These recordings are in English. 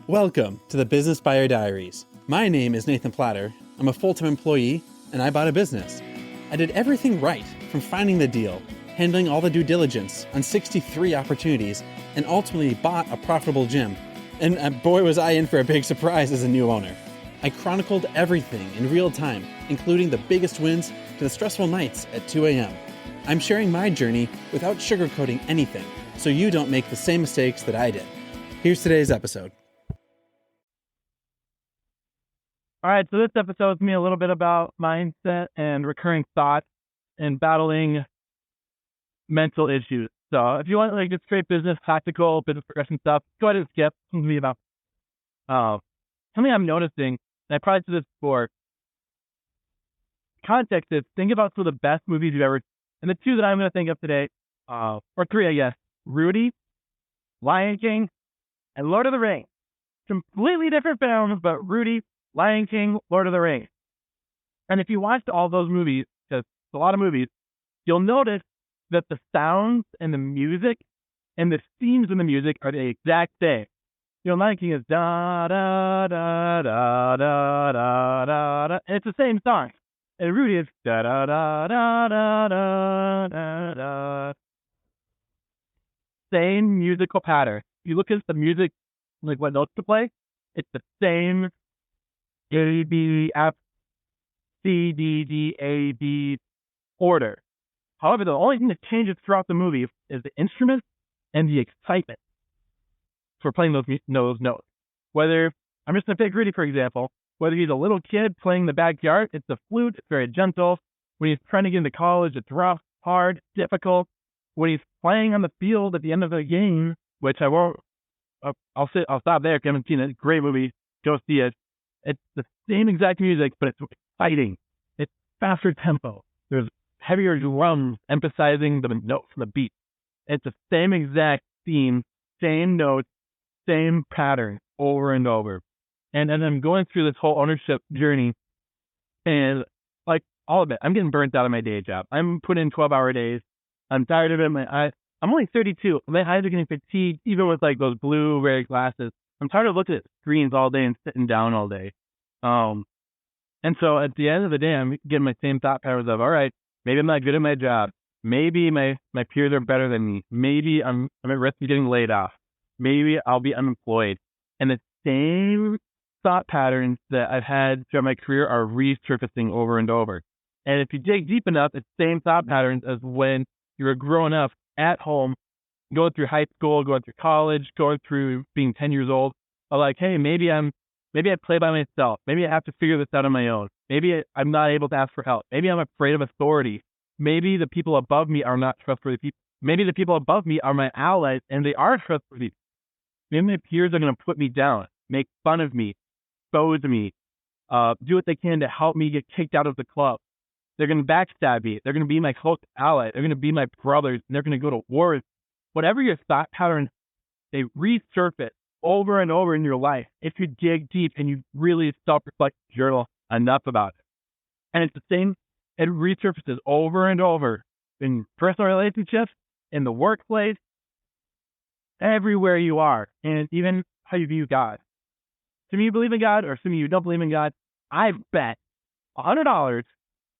Welcome to the Business Buyer Diaries. My name is Nathan Platter. I'm a full-time employee, and I bought a business. I did everything right, from finding the deal, handling all the due diligence on 63 opportunities, and ultimately bought a profitable gym. And boy, was I in for a big surprise as a new owner. I chronicled everything in real time, including the biggest wins to the stressful nights at 2 a.m. I'm sharing my journey without sugarcoating anything, so you don't make the same mistakes that I did. Here's today's episode. All right, so this episode is me a little bit about mindset and recurring thoughts and battling mental issues. So if you want like just straight business, tactical, business progression stuff, go ahead and skip. It's going to be about something I'm noticing, and I probably said this before. Context is, think about some of the best movies you've ever, and the two that I'm going to think of today, or three, I guess, Rudy, Lion King, and Lord of the Rings. Completely different films, but Rudy, Lion King, Lord of the Rings. And if you watched all those movies, because it's a lot of movies, you'll notice that the sounds and the music and the themes in the music are the exact same. Lion King is da da da da da da da da. And it's the same song. And Rudy is da da da da da da da da. Same musical pattern. If you look at the music, like what notes to play, it's the same. A, B, F, C, D, D, A, B order. However, the only thing that changes throughout the movie is the instruments and the excitement for playing those notes. Whether, I'm just going to pick Rudy, for example, whether he's a little kid playing the backyard, it's the flute, it's very gentle. When he's trying to get into college, it's rough, hard, difficult. When he's playing on the field at the end of the game, which I won't, I'll stop there if you haven't seen it. Great movie, go see it. It's the same exact music, but it's exciting. It's faster tempo. There's heavier drums emphasizing the notes and the beat. It's the same exact theme, same notes, same pattern over and over. And I'm going through this whole ownership journey, and like all of it, I'm getting burnt out of my day job. I'm putting in 12-hour days. I'm tired of it. I'm only 32. My eyes are getting fatigued, even with like those blue ray glasses. I'm tired of looking at screens all day and sitting down all day. And so at the end of the day, I'm getting my same thought patterns of, all right, maybe I'm not good at my job. Maybe my peers are better than me. Maybe I'm at risk of getting laid off. Maybe I'll be unemployed. And the same thought patterns that I've had throughout my career are resurfacing over and over. And if you dig deep enough, it's the same thought patterns as when you were growing up at home, going through high school, going through college, going through being 10 years old, are like, hey, maybe I play by myself. Maybe I have to figure this out on my own. Maybe I'm not able to ask for help. Maybe I'm afraid of authority. Maybe the people above me are not trustworthy people. Maybe the people above me are my allies and they are trustworthy. Maybe my peers are going to put me down, make fun of me, expose me, do what they can to help me get kicked out of the club. They're going to backstab me. They're going to be my close ally. They're going to be my brothers, and they're going to go to war. Whatever your thought patterns, they resurface over and over in your life if you dig deep and you really self-reflect, journal enough about it. And it's the same, it resurfaces over and over in personal relationships, in the workplace, everywhere you are, and even how you view God. Some of you believe in God, or some of you don't believe in God. I bet $100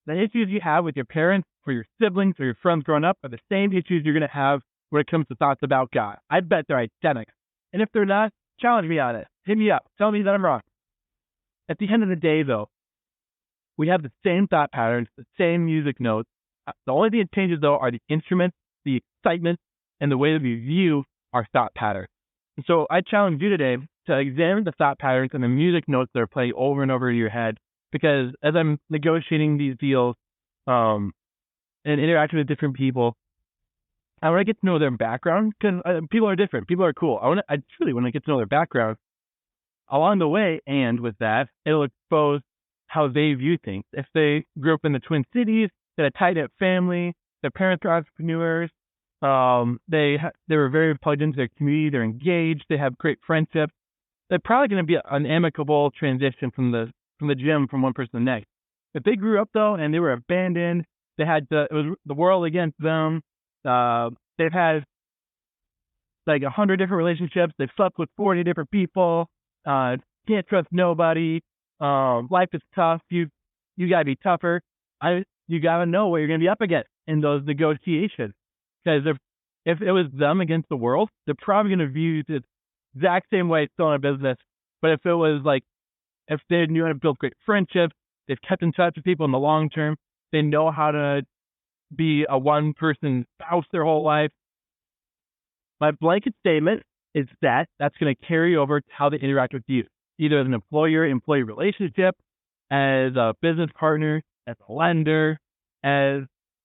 the issues you have with your parents, or your siblings, or your friends growing up are the same issues you're going to have when it comes to thoughts about God. I bet they're identical. And if they're not, challenge me on it. Hit me up. Tell me that I'm wrong. At the end of the day, though, we have the same thought patterns, the same music notes. The only thing that changes, though, are the instruments, the excitement, and the way that we view our thought patterns. And so I challenge you today to examine the thought patterns and the music notes that are playing over and over in your head, because as I'm negotiating these deals and interacting with different people, I want to get to know their background, because people are different. People are cool. I truly want to get to know their background. Along the way, and with that, it'll expose how they view things. If they grew up in the Twin Cities, they had a tight-knit family, their parents are entrepreneurs, they were very plugged into their community, they're engaged, they have great friendships, they're probably going to be an amicable transition from the gym from one person to the next. If they grew up, though, and they were abandoned, it was the world against them, they've had like 100 different relationships. They've slept with 40 different people. Can't trust nobody. Life is tough. You gotta be tougher. You gotta know what you're gonna be up against in those negotiations. Because if it was them against the world, they're probably gonna view the exact same way still in a business. But if it was like, if they knew how to build great friendships, they've kept in touch with people in the long term, they know how to be a one-person spouse their whole life. My blanket statement is that that's going to carry over to how they interact with you, either as an employer-employee relationship, as a business partner, as a lender, as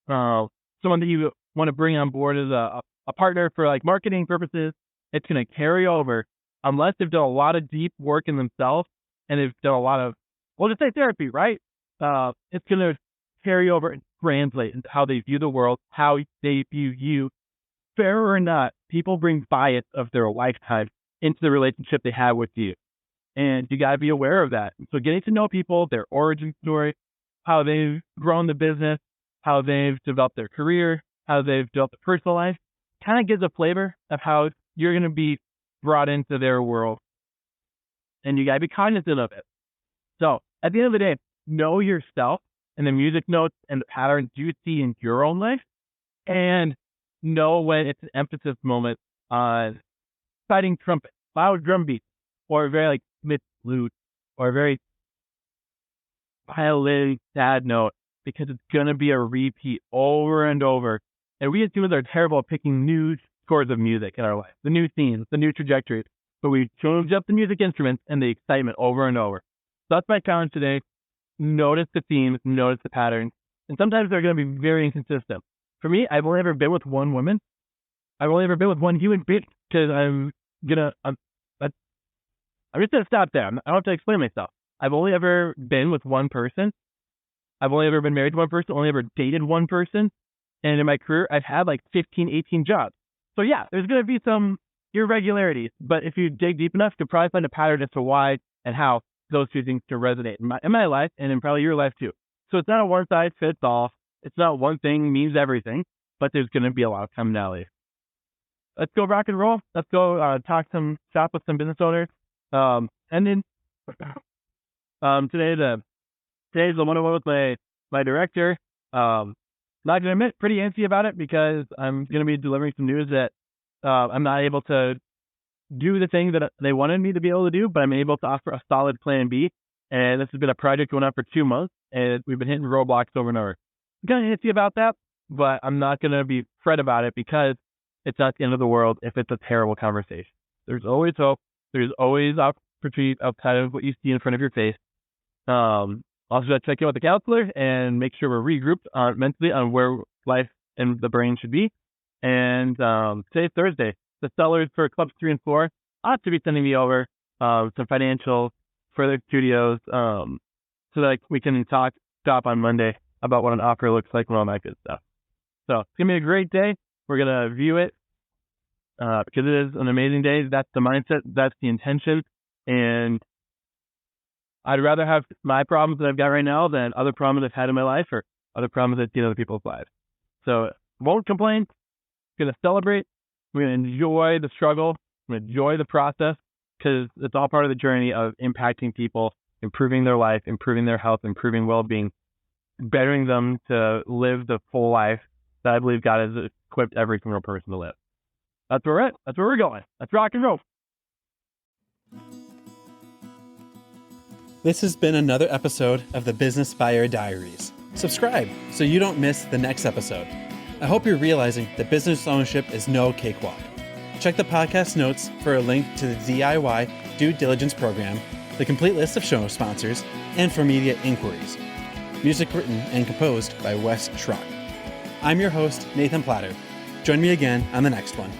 someone that you want to bring on board as a partner for like marketing purposes. It's going to carry over unless they've done a lot of deep work in themselves and they've done a lot of, we'll just say therapy, right? It's going to carry over and translate into how they view the world, how they view you. Fair or not, people bring bias of their lifetime into the relationship they have with you. And you got to be aware of that. So getting to know people, their origin story, how they've grown the business, how they've developed their career, how they've developed a personal life, kind of gives a flavor of how you're going to be brought into their world. And you got to be cognizant of it. So at the end of the day, know yourself and the music notes and the patterns you see in your own life, and know when it's an emphasis moment on exciting trumpet, loud drum beats, or a very like mid flute, or a very violin sad note, because it's going to be a repeat over and over. And we as humans are terrible at picking new scores of music in our life, the new themes, the new trajectories, but we change up the music instruments and the excitement over and over. So that's my challenge today. Notice the themes, notice the patterns, and sometimes they're going to be very inconsistent. For me, I've only ever been with one woman. I've only ever been with one human being, because I'm just going to stop there. I don't have to explain myself. I've only ever been with one person. I've only ever been married to one person, only ever dated one person. And in my career, I've had like 15, 18 jobs. So yeah, there's going to be some irregularities, but if you dig deep enough, you'll probably find a pattern as to why and how those two things can resonate in my life and in probably your life too. So it's not a one size fits all. It's not one thing means everything, but there's going to be a lot of commonality. Let's go rock and roll. Let's go shop with some business owners. And then today's the one-on-one with my director. Not gonna admit, pretty antsy about it, because I'm gonna be delivering some news that I'm not able to do the thing that they wanted me to be able to do, but I'm able to offer a solid plan B. And this has been a project going on for 2 months, and we've been hitting roadblocks over and over. I'm kind of antsy about that, but I'm not gonna be fret about it, because it's not the end of the world if it's a terrible conversation. There's always hope. There's always opportunity outside of what you see in front of your face. Also, got to check in with the counselor and make sure we're regrouped mentally on where life and the brain should be. And today's Thursday. The sellers for Clubs 3 and 4 ought to be sending me over some financials for their studios, so that we can stop on Monday about what an offer looks like and all that good stuff. So it's going to be a great day. We're going to view it because it is an amazing day. That's the mindset. That's the intention. And I'd rather have my problems that I've got right now than other problems I've had in my life or other problems I've seen in other people's lives. So won't complain. Going to celebrate. We're going to enjoy the struggle. We're going to enjoy the process, because it's all part of the journey of impacting people, improving their life, improving their health, improving well-being, bettering them to live the full life that I believe God has equipped every single person to live. That's where we're at. That's where we're going. Let's rock and roll. This has been another episode of the Business Buyer Diaries. Subscribe so you don't miss the next episode. I hope you're realizing that business ownership is no cakewalk. Check the podcast notes for a link to the DIY due diligence program, the complete list of show sponsors, and for media inquiries. Music written and composed by Wes Schrock. I'm your host, Nathan Platter. Join me again on the next one.